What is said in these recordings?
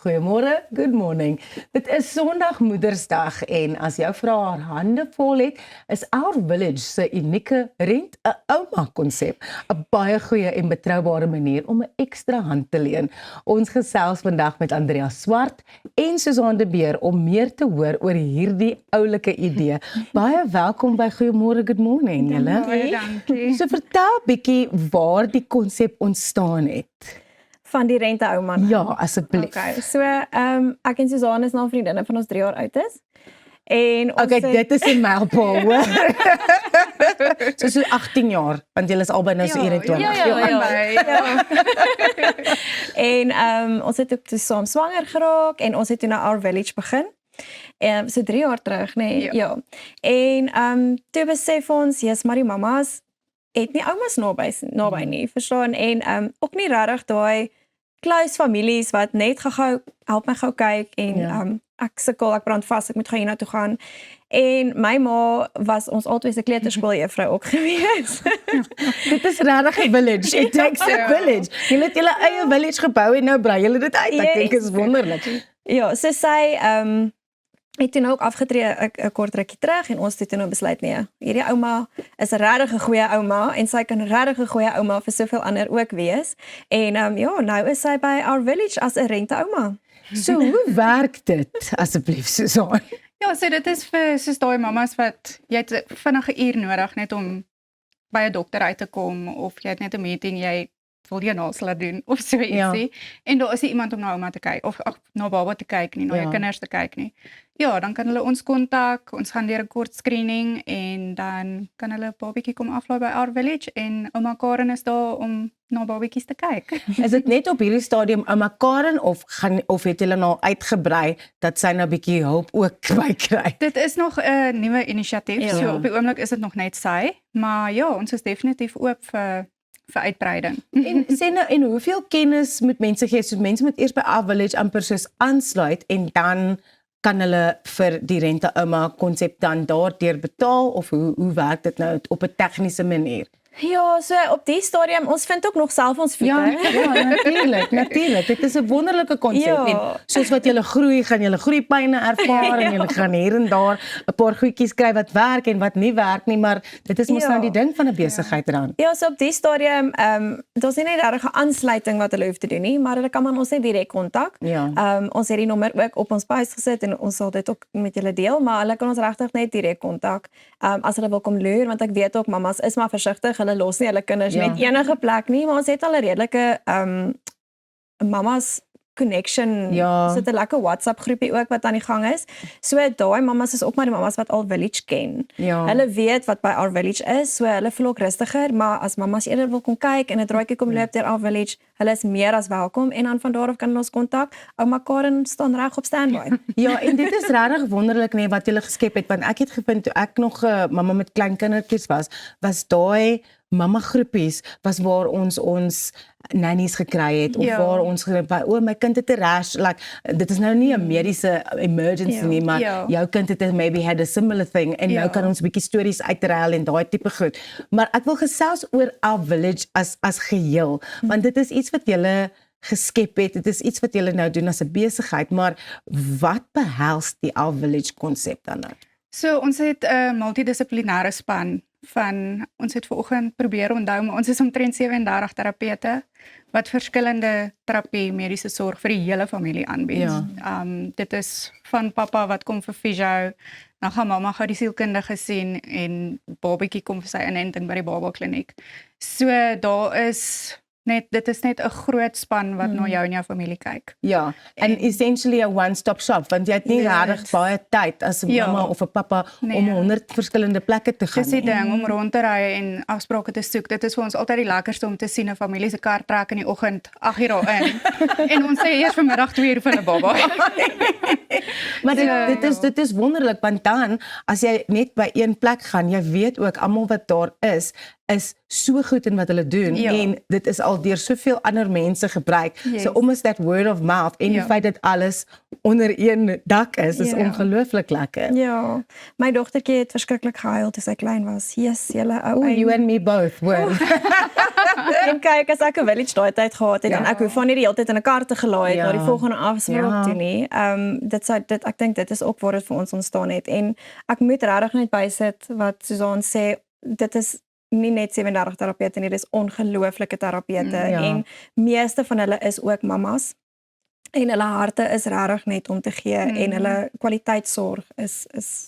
Goeiemôre, good morning. Dit is Sondag Moedersdag en as jou vrou haar hande vol het, is Our Village se unieke rent 'n ouma konsep 'n baie goeie en betroubare manier om 'n ekstra hand te leen. Ons gesels vandag met Andrea Swart en Susan de Beer om meer te hoor oor hierdie oulike idee. Baie welkom by Goeiemôre, good morning julle. Baie dankie. So vertel bietjie waar die konsep ontstaan het. Van die rente-ouma. Ja, asseblief. Okay, so ek en Susan is nou vriendinne van ons 3 jaar oud is. En ons Okay, dit is 'n mylpaal, hoor. So 18 jaar, want julle is albei nou so 21. Ja. En ons het ook toe saam swanger geraak en ons het toe na Our Village begin. So 3 jaar terug, nee, ja. En toe besef ons, yes, maar die mamas het nie oumas naby nie, verstaan? En ook nie regtig daai close families wat net gou help my gou kyk en ek sukkel, ek brand vas, ek moet gou hiernatoe gaan. En my ma was ons altyd se kleuterskooljuffrou ook gewees. Dit is regtig 'n village. It takes a village. Julle het julle eie village gebou en nou brei julle dit uit. Ek dink is wonderlik. Ja, so sy het toe nou ook afgetree 'n kort rukkie terug en ons het toe nou besluit nee, hierdie ouma is regtig 'n goeie ouma en sy kan regtig 'n goeie ouma vir soveel ander ook wees. En ja, nou is sy by Our Village as 'n rente-ouma. So hoe werk dit asseblief Susan? Ja, so dit is vir soos daai mamas wat jy het 'n vinnige uur nodig net om by 'n dokter uit te kom of jy het net 'n meeting, jy wil jy naslaat doen of so ietsie. En daar is nie iemand om na ouma te kyk of na baba te kyk nie, na jou kinders te kyk nie. Ja, dan kan hulle ons kontak, ons gaan deur 'n kort screening en dan kan hulle 'n babatjie kom aflaai by Our Village en ouma Karen is daar om na babatjies te kyk. Is dit net op hierdie stadium ouma Karen of het julle nou uitgebrei dat sy nou 'n bietjie hulp ook kry? Dit is nog 'n nuwe inisiatief, so op die oomblik is dit nog net sy, maar ja, ons is definitief oop vir uitbreiding. En sê nou, en hoeveel kennis moet mense gee? So mense moet eers by Our Village amper soos aansluit en dan kan hulle vir die rente-ouma konsep dan daardeur betaal of hoe werk dit nou op 'n tegniese manier? Ja, so op die stadium, ons vind ook nog self ons voete. Ja, natuurlik. Dit is 'n wonderlike konsep en soos wat julle groei, gaan julle groeipyne ervaar en julle gaan hier en daar 'n paar goedjies kry wat werk en wat nie werk nie, maar dit is mos nou die ding van 'n besigheid dan. Ja, so op die stadium, daar's nie net 'n aansluiting wat hulle hoef te doen nie, maar hulle kan maar ons net direk kontak. Ons het die nommer ook op ons page gesit en ons sal dit ook met julle deel, maar hulle kan ons regtig net direk kontak as hulle wil kom loer, want ek weet ook mamas is maar versigtig. Hulle los nie hulle kinders net enige plek nie, maar ons het al 'n redelike mamas connection. Ons het 'n lekker WhatsApp groepie ook wat aan die gang is. So daai mamas is ook maar die mamas wat Our Village ken. Hulle weet wat by Our Village is, so hulle voel ook rustiger, maar as mamas eerder wil kom kyk en 'n draaitjie kom loop deur Our Village, hulle is meer as welkom en dan van daar af kan hulle ons kontak. Ouma Karen staan reg op standby. Ja, en dit is regtig wonderlik nee wat julle geskep het, want ek het gevind toe ek nog 'n mamma met klein kindertjies was daai mamma groepies was waar ons nannies gekry het of waar ons my kind het 'n rash, like dit is nou nie 'n mediese emergency nie, maar jou kind het maybe had a similar thing en nou kan ons 'n bietjie stories uitruil en daai tipe goed. Maar ek wil gesels oor Our Village as geheel, want dit is iets wat julle geskep het, dit is iets wat julle nou doen as 'n besigheid, maar wat behels die Our Village konsep dan nou? So ons het 'n multidissiplinêre span ons het vanoggend probeer onthou, maar ons is omtrent 37 terapeute wat verskillende terapie, mediese sorg vir die hele familie aanbied. Dit is van pappa wat kom vir fisio, dan gaan mamma gou die sielkundige sien en babatjie kom vir sy inenting by die baba kliniek. So daar is dit is net 'n groot span wat na jou en jou familie kyk. Ja, en essentially 'n one-stop shop, want jy het nie regtig baie tyd as 'n mamma of 'n pappa om 100 verskillende plekke te gaan. Dis die ding om rond te ry en afsprake te soek. Dit is vir ons altyd die lekkerste om te sien 'n familie se kar trek in die oggend 8 uur daarin. En ons sê eers vanmiddag 2 uur vir 'n baba. Maar dit is wonderlik, want dan as jy net by een plek gaan, jy weet ook almal wat daar is so goed in wat hulle doen en dit is al deur soveel ander mense gebruik. So almost that word of mouth en die feit dat alles onder een dak is ongelooflik lekker. Ja, my dogtertjie het verskriklik gehuil toe sy klein was. Yes, julle ou. You and me both, well. En kyk, as ek 'n village daai tyd gehad het en ek hoef van nie die hele tyd in 'n kar te gelaai het na die volgende afspraak toe nie. Ek dink dit is ook waar dit vir ons ontstaan het en ek moet regtig net bysit wat Susan sê, dit is nie net 37 terapeute nie, dis ongelooflike terapeute en meeste van hulle is ook mammas. En hulle harte is regtig net om te gee en hulle kwaliteitsorg is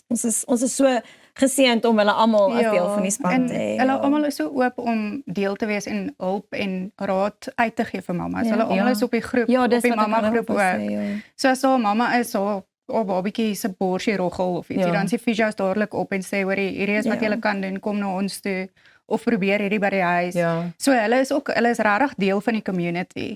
ons is so geseënd om hulle almal as deel van die span te hê. Hulle almal is so oop om deel te wees en hulp en raad uit te gee vir mammas. Hulle almal is op die groep, op die mamma groep ook. So as haar mamma is haar babatjie se borsie roggel of iets, dan sê Fijas dadelik op en sê hoor hierdie is wat jy kan doen, kom na ons toe of probeer hierdie by die huis. So hulle is regtig deel van die community.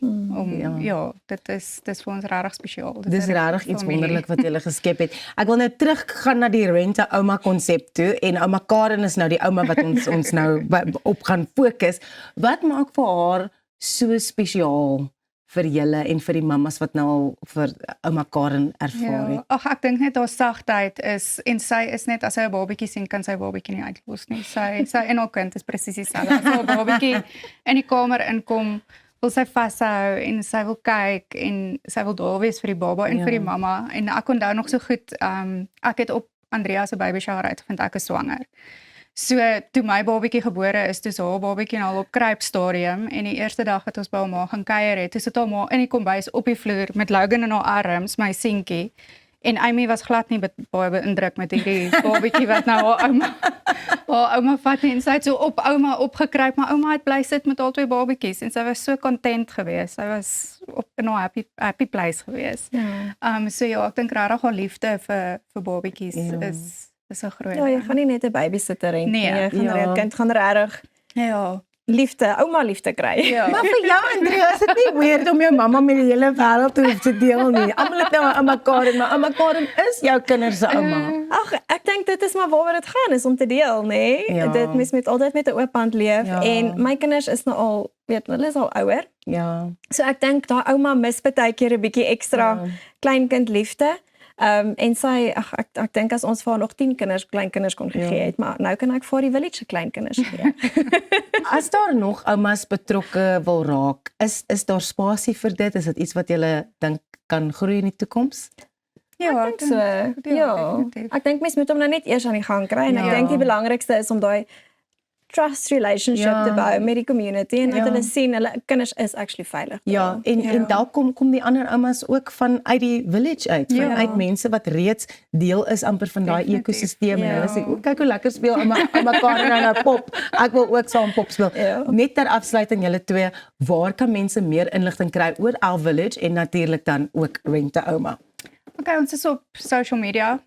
Dit is vir ons regtig spesiaal. Dis regtig iets wonderlik wat julle geskep het. Ek wil nou teruggaan na die rent-a-ouma konsep toe en ouma Karen is nou die ouma wat ons nou op gaan fokus. Wat maak vir haar so spesiaal vir julle en vir die mammas wat nou al vir ouma Karen ervaar het? Ag ek dink net haar sagtheid is en sy is net as sy 'n babatjie sien kan sy babatjie nie uitlos nie. Sy en haar kind is presies dieselfde. As haar babatjie in die kamer inkom, wil sy vashou en sy wil kyk en sy wil daar wees vir die baba en vir die mamma. En ek onthou nog so goed, ek het op Andrea se baby shower uitgevind ek is swanger. So toe my babatjie gebore is, toe haar babatjie al op kruipstadium en die eerste dag wat ons by haar ma gaan kuier het, toe sit haar ma in die kombuis op die vloer met Logan in haar arms, my seentjie. En Amy was glad nie baie beïndruk met hierdie babatjie wat nou haar ouma vat en sy het so op ouma opgekruip, maar ouma het bly sit met al twee babatjies en sy was so content geweest. Sy was op 'n happy place geweest. So ek dink regtig haar liefde vir babatjies is so groot. Ja, jy gaan nie net 'n babysitter hê nie. Jy gaan jou kind gaan regtig liefde, ouma liefde kry. Maar vir jou Andrea, is dit nie weird om jou mamma met die hele wêreld te deel nie? Almal het nou 'n ouma Karen, maar ouma Karen is jou kinders se ouma. Ag, ek dink dit is maar waaroor dit gaan, is om te deel, nê? Dit mens moet altyd met 'n oop hand leef en my kinders is nou al, hulle is al ouer. So ek dink daai ouma mis baie keer 'n bietjie ekstra kleinkind liefde. En sy, ek dink as ons vir haar nog 10 kleinkinders kon gegee het, maar nou kan ek vir die village se kleinkinders gee. As daar nog oumas betrokke wil raak, is daar spasie vir dit? Is dit iets wat julle dink kan groei in die toekoms? Ja, ek dink so. Ek dink mens moet hom nou net eers aan die gang kry en ek dink die belangrikste is om daai trust relationship te bou met die community en dat hulle sien hulle kinders is actually veilig. En daar kom die ander oumas ook van uit die village uit mense wat reeds deel is amper van daai ekosisteem en hulle sê kyk hoe lekker speel ouma Karen nou pop. Ek wil ook saam pop speel. Net ter afsluiting julle twee, waar kan mense meer inligting kry oor our village en natuurlik dan ook Rent-a-Ouma? Okay, ons is op social media.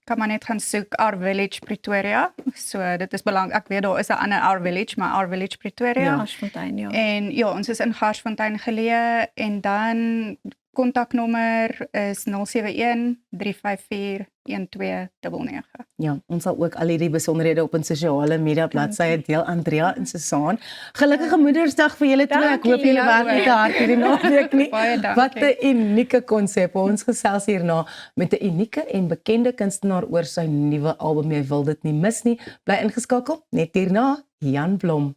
Kan maar net gaan soek Our Village Pretoria. So dit is belangrik. Ek weet daar is 'n ander Our Village, maar Our Village Pretoria. Garsfontein, En ons is in Garsfontein geleë en dan kontaknommer is 071 354 1299. Ons sal ook al hierdie besonderhede op ons sosiale media bladsye deel. Andrea en Susan. Gelukkige Moedersdag vir julle twee. Ek hoop julle werk met 'n hart hierdie naweek nie. Wat 'n unieke konsep. Ons gesels hierna met 'n unieke en bekende kunstenaar oor sy nuwe album. Jy wil dit nie mis nie. Bly ingeskakel. Net hierna Jan Blom.